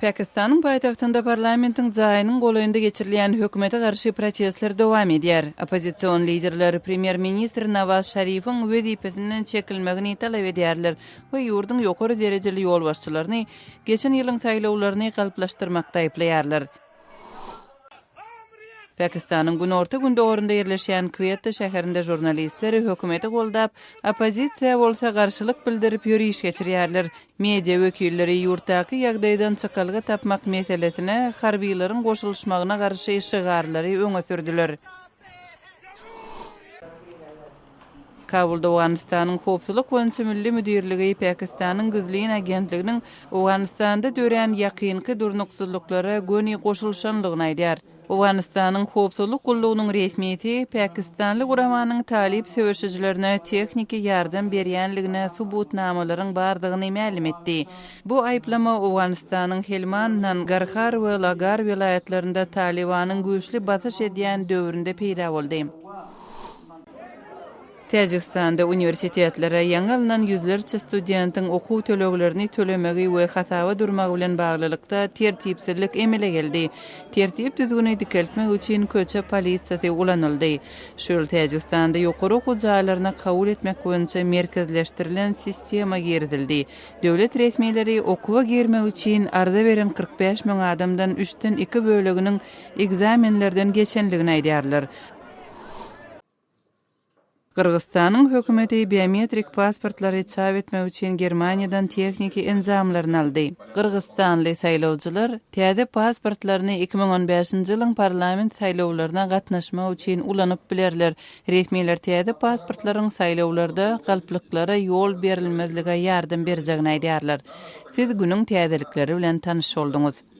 Pakistan'ın paytaxtında parlamentin zaýynyň golayynda geçirilýän hökümete garşy protestler dowam edýär. Opozisiýon liderleri Premier Ministr Nawaz Şerifiň wezipesinden çekilmegini talap edýärler we ýurdun ýokary derejeli ýolbaşçylaryny geçen ýylyň saýlawlaryny galplaşdyrmakda aýplaýarlar. Pakistan'ın günorta gündoğrunda yerleşen Quetta şäherinde jurnalistler hökümeti goldap, opozisiýa bolsa garşylyk bildirip ýürüýüş geçirýärler. Media wekilleri ýurtdaky ýagdaýdan çakalga tapmak meselesine harbiýlaryň goşulşmagyna garşy şygarlary öňe sürdüler. Kabulda Awganistanyň Howpsuzlyk we Milli Müdirligi Pakistanyň Gizliň agentliginiň Awganistanda dören ýakynky durnuksuzluklara göni goşulşanlygyny aýdýar. Awganistanyň Howpsuzlyk gullugynyň resmiýeti Pakistanly guramanyň talip söwüşçilerine tekniki ýardam berýänligine subutnamalaryň bardygyny ma'lum etdi. Bu aýplama Awganistanyň Helmand, Garhar we Lagar vilayetlerinde Talibanyň güýçli batyş edýän döwründe peýda boldy. Täjikistanda universitetlere ýaňy alynan ýüzlerçe studentin okuw töleglerini tölemegi we hatawa durmagy bilen baglylykda tertipsizlik emele geldi. Tertip düzgüni dikeltmek üçin köçe polisiýasy ulanyldy. Şol Täjikistanda ýokary okuw jaýlaryna kabul etmek boýunça merkezleşdirilen sistema girdildi. Döwlet resmiýetleri okuwa girmek üçin arza beren 45 000 adamdan 3-den 2 böleginiň egzamenlerden geçenligini aýdýarlar. Kırgızstanyň hökümeti biometrik pasportlary çap etmek üçin Germaniýadan tekniki enzamlaryny aldy. Kırgızstanly saýlawjylar täze pasportlaryny 2015-nji ýylyň parlament saýlawlaryna gatnaşmak üçin ulanyp bilerler. Resmiýetler täze pasportlaryň saýlawlarda galplyklara ýol berilmezlige ýardam berjegini aýdýarlar. Siz günüň täzelikleri bilen tanyş boldunuz.